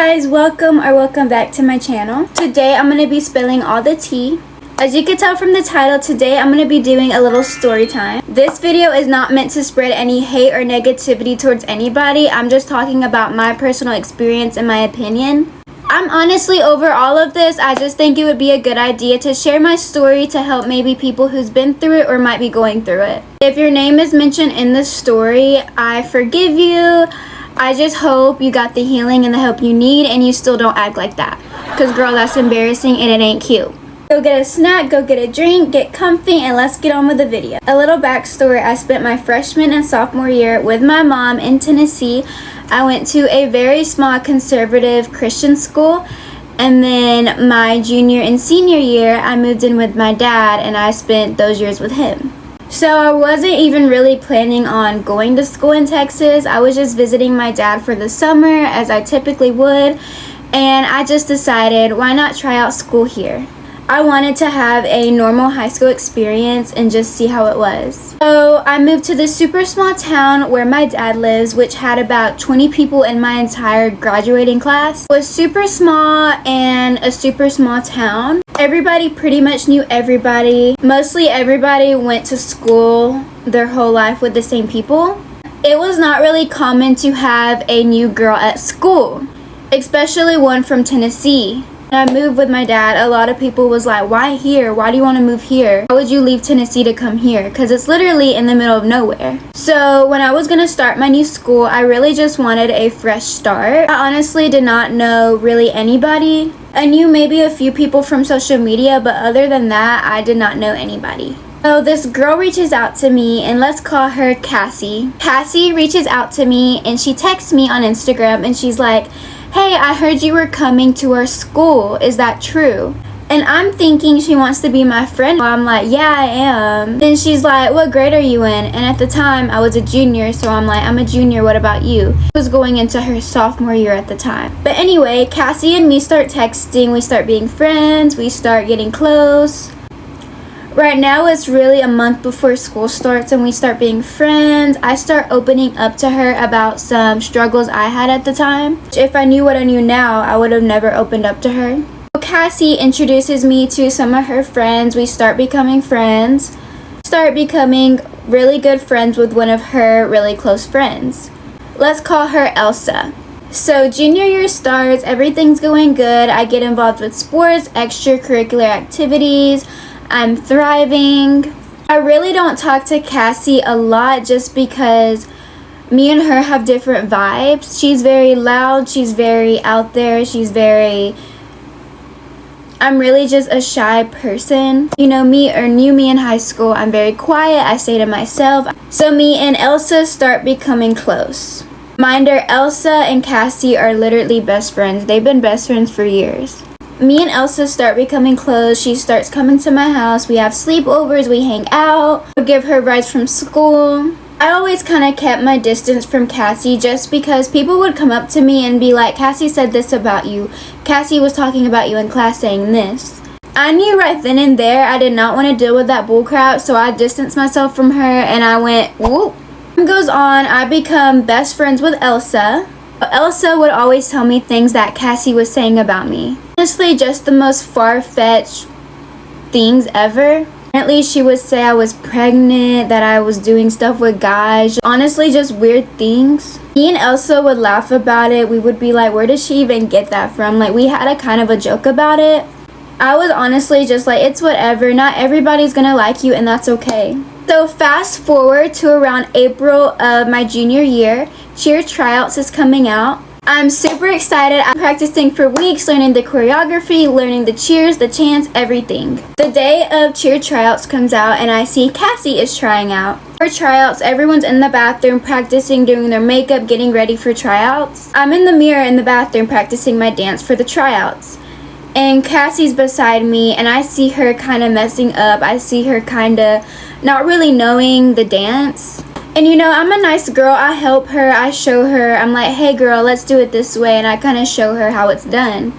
guys, welcome back to my channel. Today I'm going to be spilling all the tea. As you can tell from the title, today I'm going to be doing a little story time. This video is not meant to spread any hate or negativity towards anybody. I'm just talking about my personal experience and my opinion. I'm honestly over all of this. I just think it would be a good idea to share my story to help maybe people who's been through it or might be going through it. If your name is mentioned in the story, I forgive you. I just hope you got the healing and the help you need and you still don't act like that. Because girl, that's embarrassing and it ain't cute. Go get a snack, go get a drink, get comfy, and let's get on with the video. A little backstory: I spent my freshman and sophomore year with my mom in Tennessee. I went to a very small conservative Christian school, and then my junior and senior year I moved in with my dad and I spent those years with him. So I wasn't even really planning on going to school in Texas. I was just visiting my dad for the summer as I typically would, and I just decided, why not try out school here? I wanted to have a normal high school experience and just see how it was. So I moved to this super small town where my dad lives, which had about 20 people in my entire graduating class. It was super small and a super small town. Everybody pretty much knew everybody. Mostly everybody went to school their whole life with the same people. It was not really common to have a new girl at school, especially one from Tennessee. When I moved with my dad, a lot of people was like, why here? Why do you want to move here? Why would you leave Tennessee to come here? Because it's literally in the middle of nowhere. So when I was going to start my new school, I really just wanted a fresh start. I honestly did not know really anybody. I knew maybe a few people from social media, but other than that, I did not know anybody. So this girl reaches out to me, and let's call her Cassie. Cassie reaches out to me and she texts me on Instagram and she's like, hey, I heard you were coming to our school. Is that true? And I'm thinking she wants to be my friend. I'm like, yeah, I am. Then she's like, what grade are you in? And at the time, I was a junior, so I'm like, I'm a junior, what about you? She was going into her sophomore year at the time. But anyway, Cassie and me start texting. We start being friends. We start getting close. Right now, it's really a month before school starts and we start being friends. I start opening up to her about some struggles I had at the time. If I knew what I knew now, I would have never opened up to her. So Cassie introduces me to some of her friends. We start becoming friends. Start becoming really good friends with one of her really close friends. Let's call her Elsa. So junior year starts, everything's going good. I get involved with sports, extracurricular activities. I'm thriving. I really don't talk to Cassie a lot just because me and her have different vibes. She's very loud, she's very out there, I'm really just a shy person. You know me or knew me in high school, I'm very quiet, I stay to myself. So me and Elsa start becoming close. Reminder, Elsa and Cassie are literally best friends. They've been best friends for years. Me and Elsa start becoming close. She starts coming to my house. We have sleepovers. We hang out. I give her rides from school. I always kind of kept my distance from Cassie just because people would come up to me and be like, Cassie said this about you. Cassie was talking about you in class saying this. I knew right then and there I did not want to deal with that bullcrap, so I distanced myself from her and I went, whoop. Time goes on. I become best friends with Elsa. Elsa would always tell me things that Cassie was saying about me. Honestly, just the most far-fetched things ever. Apparently, she would say I was pregnant, that I was doing stuff with guys. Honestly, just weird things. Me and Elsa would laugh about it. We would be like, where did she even get that from? Like, we had a kind of a joke about it. I was honestly just like, it's whatever. Not everybody's gonna like you, and that's okay. So fast forward to around April of my junior year, cheer tryouts is coming out. I'm super excited. I'm practicing for weeks, learning the choreography, learning the cheers, the chants, everything. The day of cheer tryouts comes out and I see Cassie is trying out. For tryouts, everyone's in the bathroom practicing, doing their makeup, getting ready for tryouts. I'm in the mirror in the bathroom practicing my dance for the tryouts. And Cassie's beside me and I see her kind of messing up. I see her kind of not really knowing the dance. And you know, I'm a nice girl. I help her. I show her. I'm like, hey girl, let's do it this way. And I kind of show her how it's done.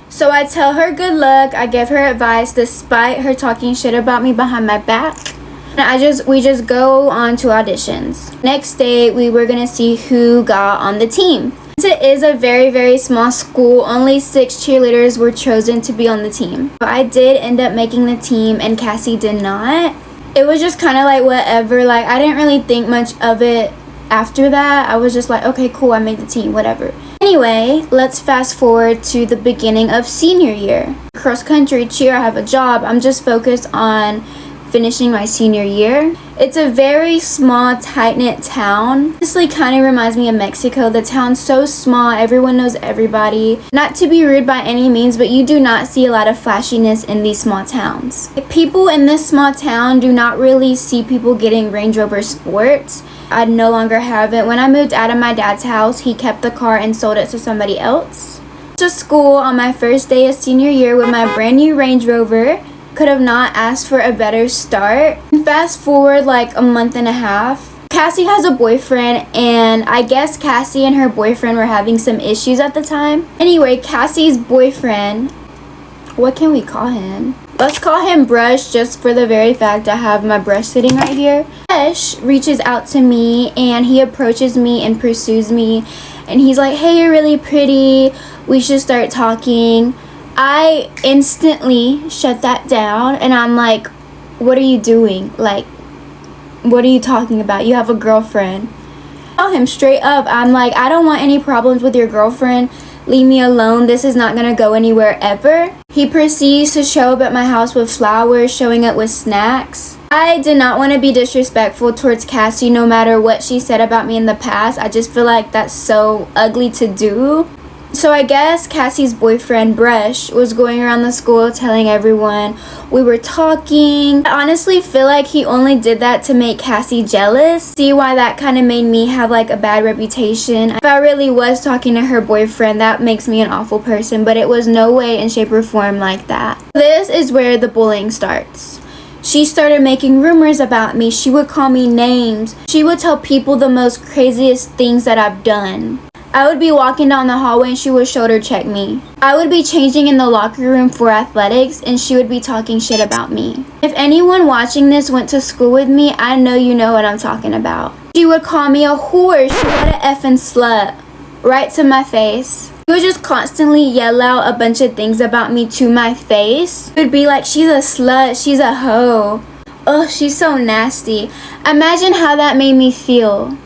So I tell her good luck. I give her advice despite her talking shit about me behind my back. And we just go on to auditions. Next day, we were going to see who got on the team. It is a very small school. Only 6 cheerleaders were chosen to be on the team. I did end up making the team and Cassie did not. It was just kind of like whatever. Like, I didn't really think much of it after that. I was just like, okay, cool, I made the team, whatever. Anyway, let's fast forward to the beginning of senior year. Cross country, cheer, I have a job. I'm just focused on finishing my senior year. It's a very small, tight-knit town. Honestly, kind of reminds me of Mexico. The town's so small, everyone knows everybody. Not to be rude by any means, but you do not see a lot of flashiness in these small towns. People in this small town do not really see people getting Range Rover Sports. I no longer have it. When I moved out of my dad's house, he kept the car and sold it to somebody else. To school on my first day of senior year with my brand new Range Rover. Could have not asked for a better start. Fast forward like a month and a half. Cassie has a boyfriend, and I guess Cassie and her boyfriend were having some issues at the time. Anyway, Cassie's boyfriend, what can we call him? Let's call him Brush, just for the very fact I have my brush sitting right here. Brush reaches out to me and he approaches me and pursues me, and he's like, hey, you're really pretty, we should start talking. I instantly shut that down and I'm like, what are you doing? Like, what are you talking about? You have a girlfriend. I tell him straight up, I'm like, I don't want any problems with your girlfriend. Leave me alone. This is not gonna go anywhere ever. He proceeds to show up at my house with flowers, showing up with snacks. I did not want to be disrespectful towards Cassie no matter what she said about me in the past. I just feel like that's so ugly to do. So I guess Cassie's boyfriend, Brush, was going around the school telling everyone we were talking. I honestly feel like he only did that to make Cassie jealous. See why that kind of made me have like a bad reputation. If I really was talking to her boyfriend, that makes me an awful person, but it was no way in shape or form like that. This is where the bullying starts. She started making rumors about me. She would call me names. She would tell people the most craziest things that I've done. I would be walking down the hallway and she would shoulder check me. I would be changing in the locker room for athletics and she would be talking shit about me. If anyone watching this went to school with me, I know you know what I'm talking about. She would call me a whore. She would a effing slut. Right to my face. She would just constantly yell out a bunch of things about me to my face. It would be like, she's a slut, she's a hoe. Ugh, she's so nasty. Imagine how that made me feel.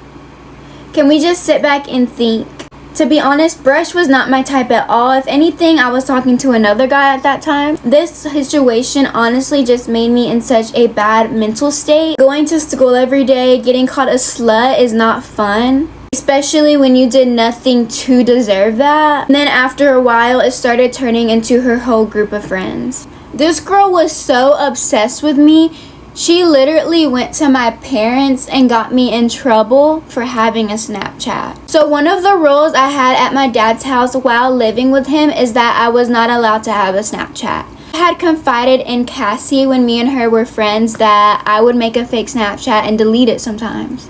Can we just sit back and think? To be honest, Brush was not my type at all. If anything, I was talking to another guy at that time. This situation honestly just made me in such a bad mental state. Going to school every day, getting called a slut is not fun. Especially when you did nothing to deserve that. And then after a while, it started turning into her whole group of friends. This girl was so obsessed with me. She literally went to my parents and got me in trouble for having a Snapchat. So one of the rules I had at my dad's house while living with him is that I was not allowed to have a Snapchat. I had confided in Cassie when me and her were friends that I would make a fake Snapchat and delete it sometimes.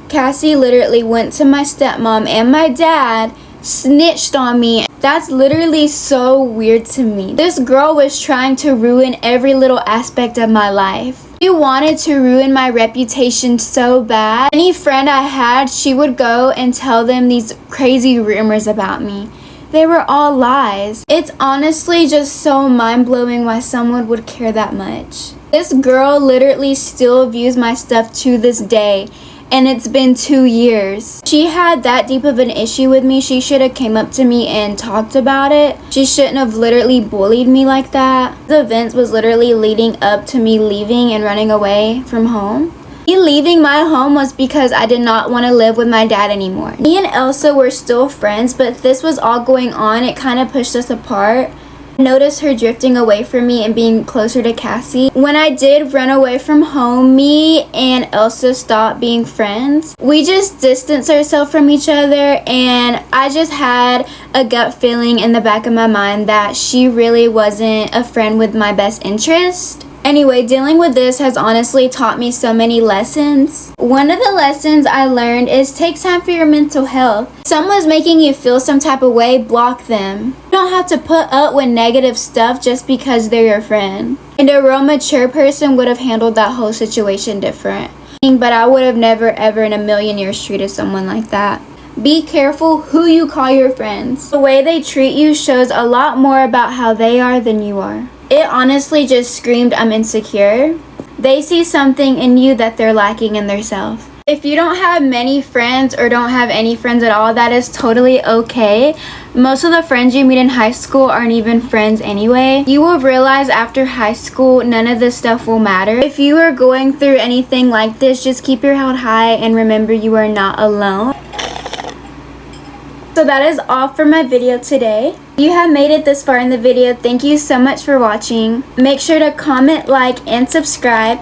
Cassie literally went to my stepmom and my dad, snitched on me. That's literally so weird to me. This girl was trying to ruin every little aspect of my life. She wanted to ruin my reputation so bad. Any friend I had, she would go and tell them these crazy rumors about me. They were all lies. It's honestly just so mind-blowing why someone would care that much. This girl literally still views my stuff to this day. And it's been 2 years. She had that deep of an issue with me. She should have came up to me and talked about it. She shouldn't have literally bullied me like that. The events was literally leading up to me leaving and running away from home. Me leaving my home was because I did not want to live with my dad anymore. Me and Elsa were still friends, but this was all going on. It kind of pushed us apart. Noticed her drifting away from me and being closer to Cassie. When I did run away from home, me and Elsa stopped being friends. We just distanced ourselves from each other, and I just had a gut feeling in the back of my mind that she really wasn't a friend with my best interest. Anyway, dealing with this has honestly taught me so many lessons. One of the lessons I learned is take time for your mental health. If someone's making you feel some type of way, block them. You don't have to put up with negative stuff just because they're your friend. And a real mature person would have handled that whole situation different. But I would have never ever in a million years treated someone like that. Be careful who you call your friends. The way they treat you shows a lot more about how they are than you are. It honestly just screamed, I'm insecure. They see something in you that they're lacking in themselves. If you don't have many friends or don't have any friends at all, that is totally okay. Most of the friends you meet in high school aren't even friends anyway. You will realize after high school, none of this stuff will matter. If you are going through anything like this, just keep your head high and remember you are not alone. So that is all for my video today. If you have made it this far in the video, thank you so much for watching. Make sure to comment, like, and subscribe.